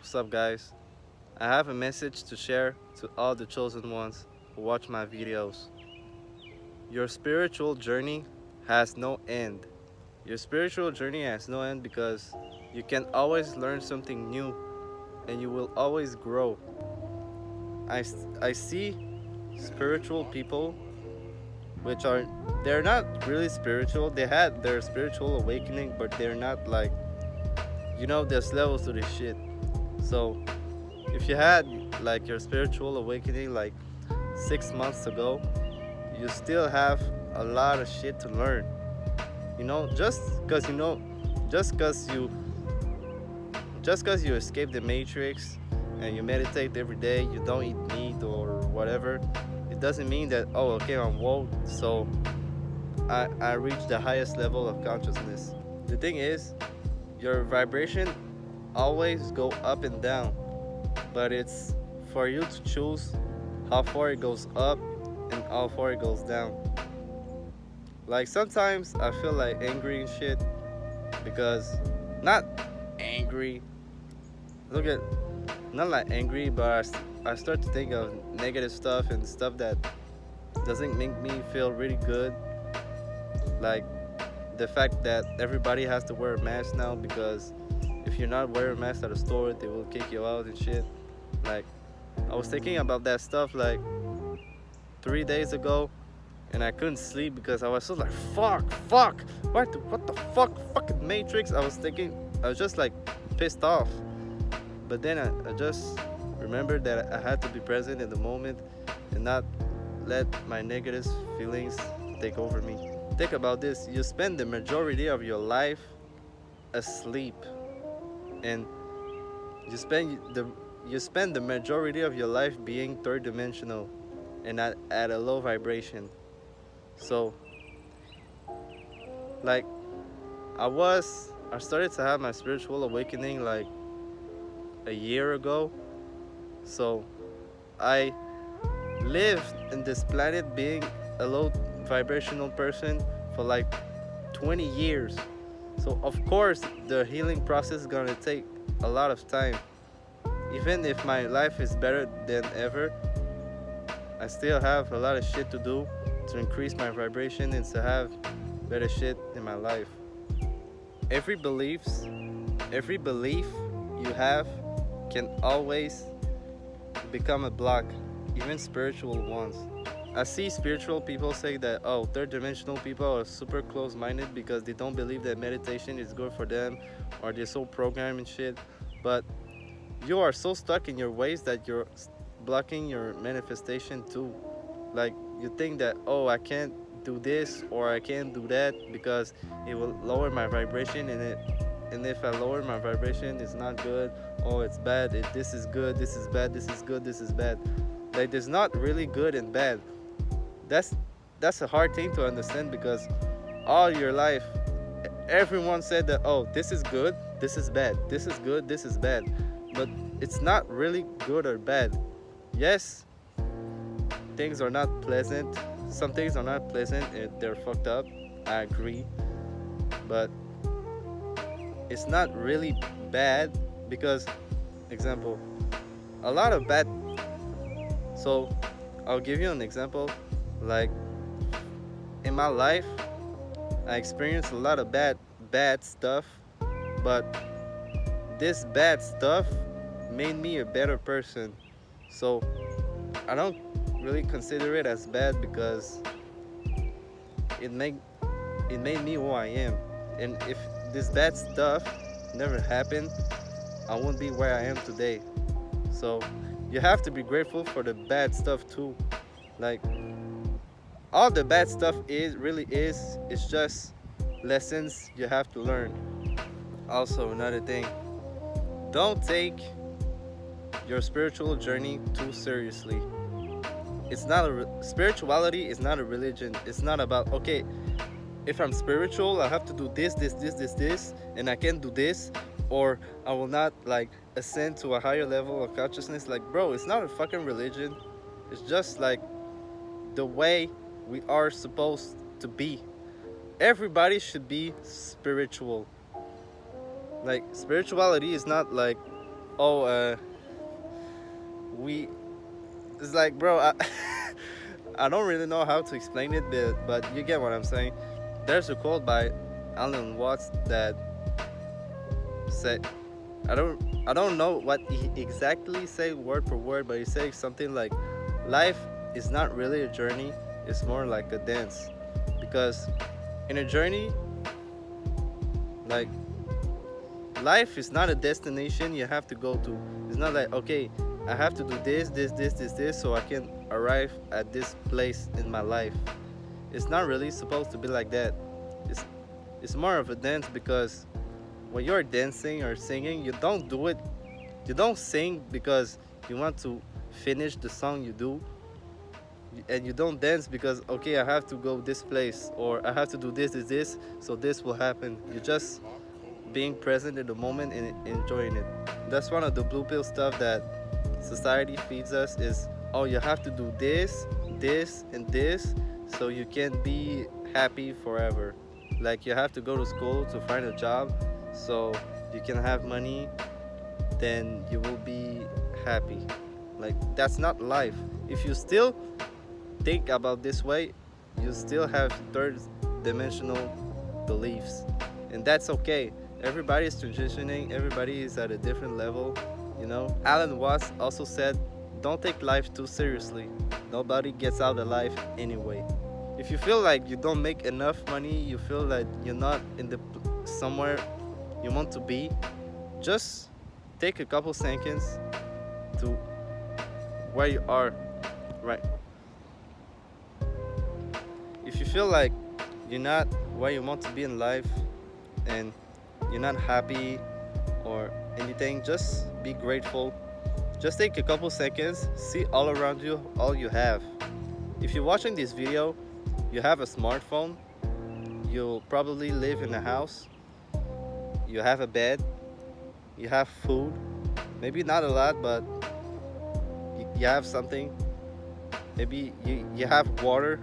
What's up, guys? I have a message to share to all the chosen ones who watch my videos. Your spiritual journey has no end. Your spiritual journey has no end because you can always learn something new and you will always grow. I see spiritual people which are they're not really spiritual. They had their spiritual awakening, but they're not like, there's levels to this shit. So if you had like your spiritual awakening like 6 months ago, you still have a lot of shit to learn. Just because you escape the matrix and you meditate every day, you don't eat meat or whatever, it doesn't mean that, oh, okay, I'm woke, so I reached the highest level of consciousness. The thing is, your vibration always go up and down, but it's for you to choose how far it goes up and how far it goes down. Like sometimes I feel like angry and shit because not angry. Look at not like angry, but I start to think of negative stuff and stuff that doesn't make me feel really good. Like the fact that everybody has to wear a mask now because if you're not wearing a mask at a store, they will kick you out and shit. Like I was thinking about that stuff like 3 days ago, and I couldn't sleep because I was so like, fuck, what the fuck, fucking Matrix. I was just like pissed off. But then I just remembered that I had to be present in the moment and not let my negative feelings take over me. Think about this: you spend the majority of your life asleep, and you spend the majority of your life being third dimensional and at a low vibration. So like I started to have my spiritual awakening like a year ago. So I lived in this planet being a low vibrational person for like 20 years. So of course the healing process is gonna take a lot of time. Even if my life is better than ever, I still have a lot of shit to do to increase my vibration and to have better shit in my life. Every beliefs, every belief you have can always become a block, even spiritual ones. I see spiritual people say that, oh, third dimensional people are super close minded because they don't believe that meditation is good for them or they're so programmed and shit. But you are so stuck in your ways that you're blocking your manifestation too. Like you think that, oh, I can't do this or I can't do that because it will lower my vibration, and if I lower my vibration, it's not good. Oh, it's bad. This is good. This is bad. This is good. This is bad. Like there's not really good and bad. That's that's a hard thing to understand because all your life everyone said that, oh, this is good, this is bad, this is good, this is bad, but it's not really good or bad. Yes, things are not pleasant. Some things are not pleasant and they're fucked up. I agree. But it's not really bad because, example, a lot of bad. So I'll give you an example. Like in my life, I experienced a lot of bad stuff, but this bad stuff made me a better person. So I don't really consider it as bad because it made it made me who I am. And if this bad stuff never happened, I wouldn't be where I am today. So you have to be grateful for the bad stuff too. Like all the bad stuff is it's just lessons you have to learn. Also another thing, don't take your spiritual journey too seriously. It's not spirituality is not a religion. It's not about, okay, if I'm spiritual, I have to do this, and I can't do this, or I will not like ascend to a higher level of consciousness. Like, bro, it's not a fucking religion. It's just like the way we are supposed to be. Everybody should be spiritual. Like, spirituality is not like, Oh, we. It's like, bro, I don't really know how to explain it, but you get what I'm saying. There's a quote by Alan Watts that said, I don't know what he exactly say word for word, but he says something like, life is not really a journey, it's more like a dance. Because in a journey, like, life is not a destination you have to go to. It's not like, okay, I have to do this so I can arrive at this place in my life. It's not really supposed to be like that. It's it's more of a dance, because when you're dancing or singing, you don't do it. You don't sing because you want to finish the song you do, and you don't dance because, okay, I have to go this place, or I have to do this, so this will happen. You're just being present in the moment and enjoying it. That's one of the blue pill stuff that society feeds us is, oh, you have to do this, and this, so you can be happy forever. Like, you have to go to school to find a job, so you can have money, then you will be happy. Like, that's not life. If you still think about this way, you still have third dimensional beliefs, and that's okay. Everybody's transitioning, everybody is at a different level, you know. Alan Watts also said, don't take life too seriously. Nobody gets out alive anyway. If you feel like you don't make enough money, you feel like you're not in the somewhere you want to be, just take a couple seconds to where you are right. If you feel like you're not where you want to be in life, and you're not happy or anything, just be grateful. Just take a couple seconds, see all around you, all you have. If you're watching this video, you have a smartphone, you'll probably live in a house, you have a bed, you have food, maybe not a lot, but you have something. Maybe you have water.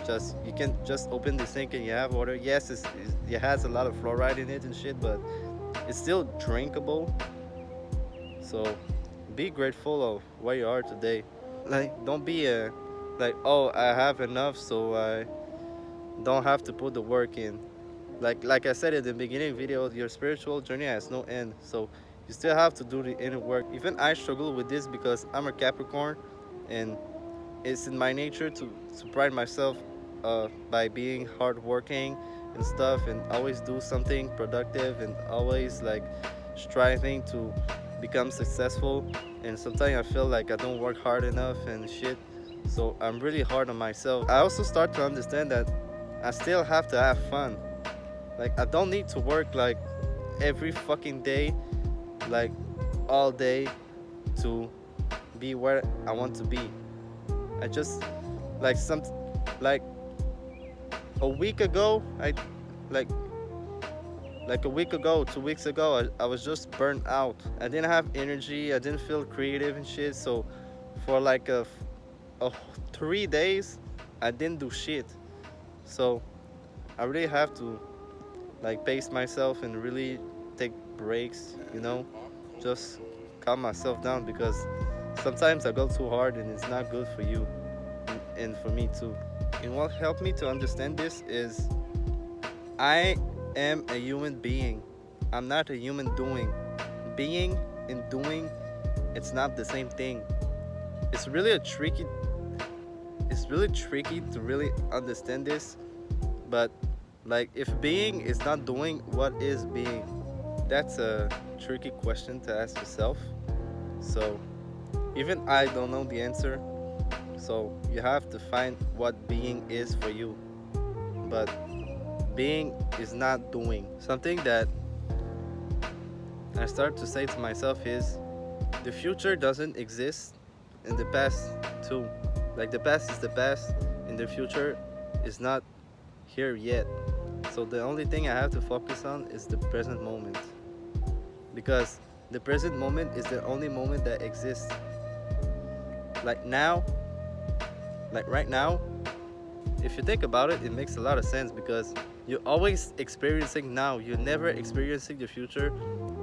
Just, you can just open the sink and you have water. Yes, it has a lot of fluoride in it and shit, but it's still drinkable. So be grateful of where you are today. Like, don't be like, oh, I have enough, so I don't have to put the work in. Like I said in the beginning video, your spiritual journey has no end, so you still have to do the inner work. Even I struggle with this because I'm a Capricorn, and it's in my nature to pride myself by being hardworking and stuff, and always do something productive, and always like striving to become successful. And sometimes I feel like I don't work hard enough and shit, so I'm really hard on myself. I also start to understand that I still have to have fun. Like, I don't need to work like every fucking day, like all day, to be where I want to be. I just like a week ago, like a week ago, 2 weeks ago, I was just burnt out. I didn't have energy, I didn't feel creative and shit. So for like a 3 days, I didn't do shit. So I really have to like pace myself and really take breaks, you know, just calm myself down, because sometimes I go too hard and it's not good for you and for me too. And what helped me to understand this is, I am a human being. I'm not a human doing. Being and doing, it's not the same thing. It's really tricky to really understand this, but like, if being is not doing, what is being? That's a tricky question to ask yourself. So even I don't know the answer. So you have to find what being is for you. But being is not doing. Something that I start to say to myself is, the future doesn't exist, and the past too. Like, the past is the past, and the future is not here yet. So the only thing I have to focus on is the present moment, because the present moment is the only moment that exists. Like now, like right now, if you think about it, it makes a lot of sense, because you're always experiencing now. You're never experiencing the future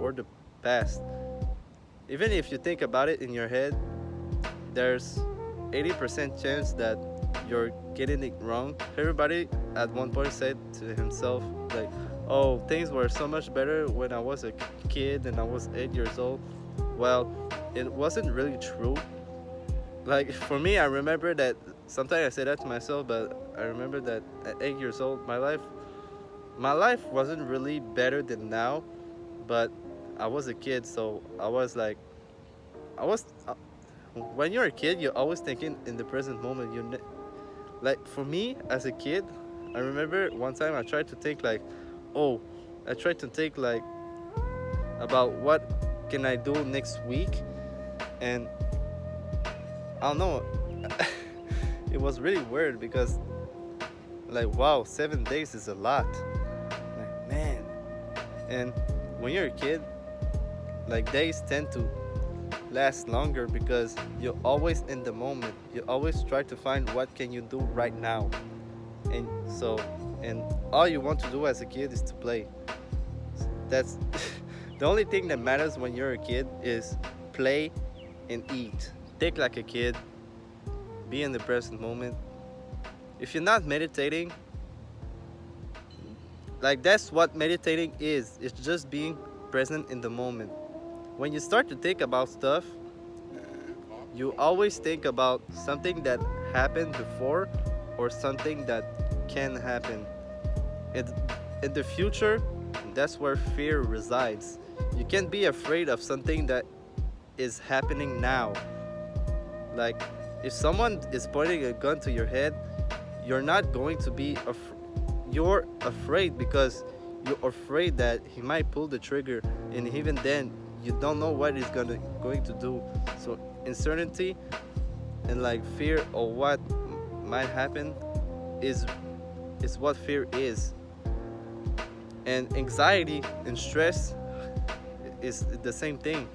or the past. even if you think about it in your head, there's 80% chance that you're getting it wrong. Everybody at one point said to himself like, oh, things were so much better when I was a kid and I was 8 years old. Well, it wasn't really true. Like for me, I remember that sometimes I say that to myself, but I remember that at 8 years old, my life wasn't really better than now, but I was a kid, so I was like, I was. When you're a kid, you're always thinking in the present moment. Like for me as a kid, I remember one time I tried to think like, oh, I tried to think like about what can I do next week, and I don't know. It was really weird because like wow, 7 days is a lot. Like man, and when you're a kid, like days tend to last longer because you're always in the moment. You always try to find what can you do right now, and so and all you want to do as a kid is to play. That's the only thing that matters when you're a kid is play and eat. Think like a kid, be in the present moment. If you're not meditating, like that's what meditating is. It's just being present in the moment. When you start to think about stuff, you always think about something that happened before or something that can happen. In, in the future, that's where fear resides. You can't be afraid of something that is happening now. Like, if someone is pointing a gun to your head, you're not going to be you're afraid because you're afraid that he might pull the trigger, and even then you don't know what he's going to do. So uncertainty and like fear of what might happen is what fear is. And anxiety and stress is the same thing.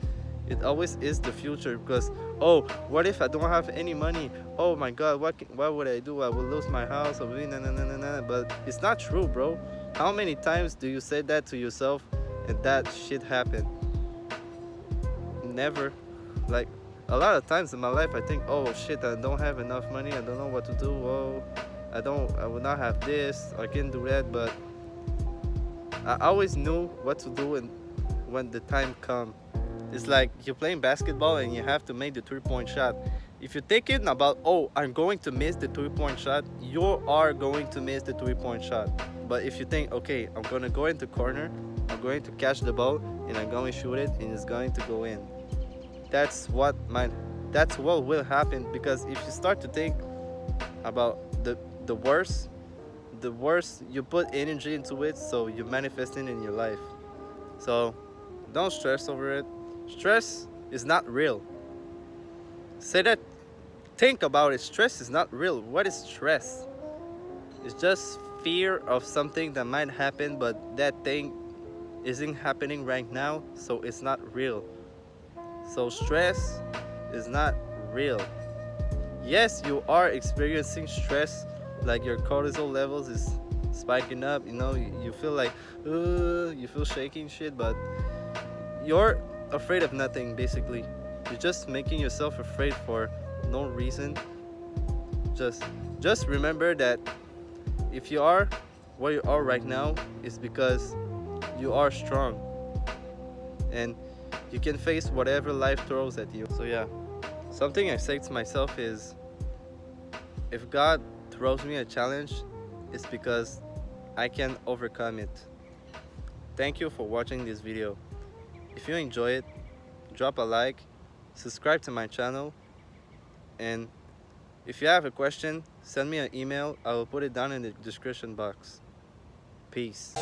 It always is the future because, oh, what if I don't have any money? Oh my god, what would I do? I will lose my house. Or nah, nah, nah, nah, nah. But it's not true, bro. How many times do you say that to yourself and that shit happened? Never. Like a lot of times in my life I think, oh shit, I don't have enough money, I don't know what to do. Oh, I will not have this, I can't do that. But I always knew what to do and when the time come. It's like you're playing basketball and you have to make the 3-point shot. If you're thinking about, oh, I'm going to miss the 3-point shot, you are going to miss the 3-point shot. But if you think, okay, I'm gonna go into corner, I'm going to catch the ball and I'm going to shoot it and it's going to go in. That's what will happen. Because if you start to think about the worst, you put energy into it, so you manifest it in your life. So don't stress over it. Stress is not real. Say that. Think about it. Stress is not real. What is stress? It's just fear of something that might happen, but that thing isn't happening right now, so it's not real. So stress is not real. Yes, you are experiencing stress, like your cortisol levels is spiking up, you feel like you feel shaky and shit, but you're afraid of nothing. Basically, you're just making yourself afraid for no reason. Just remember that if you are where you are right now, it's because you are strong and you can face whatever life throws at you. So yeah, something I say to myself is, if God throws me a challenge, it's because I can overcome it. Thank you for watching this video. If you enjoy it, drop a like, subscribe to my channel, and if you have a question, send me an email. I will put it down in the description box. Peace.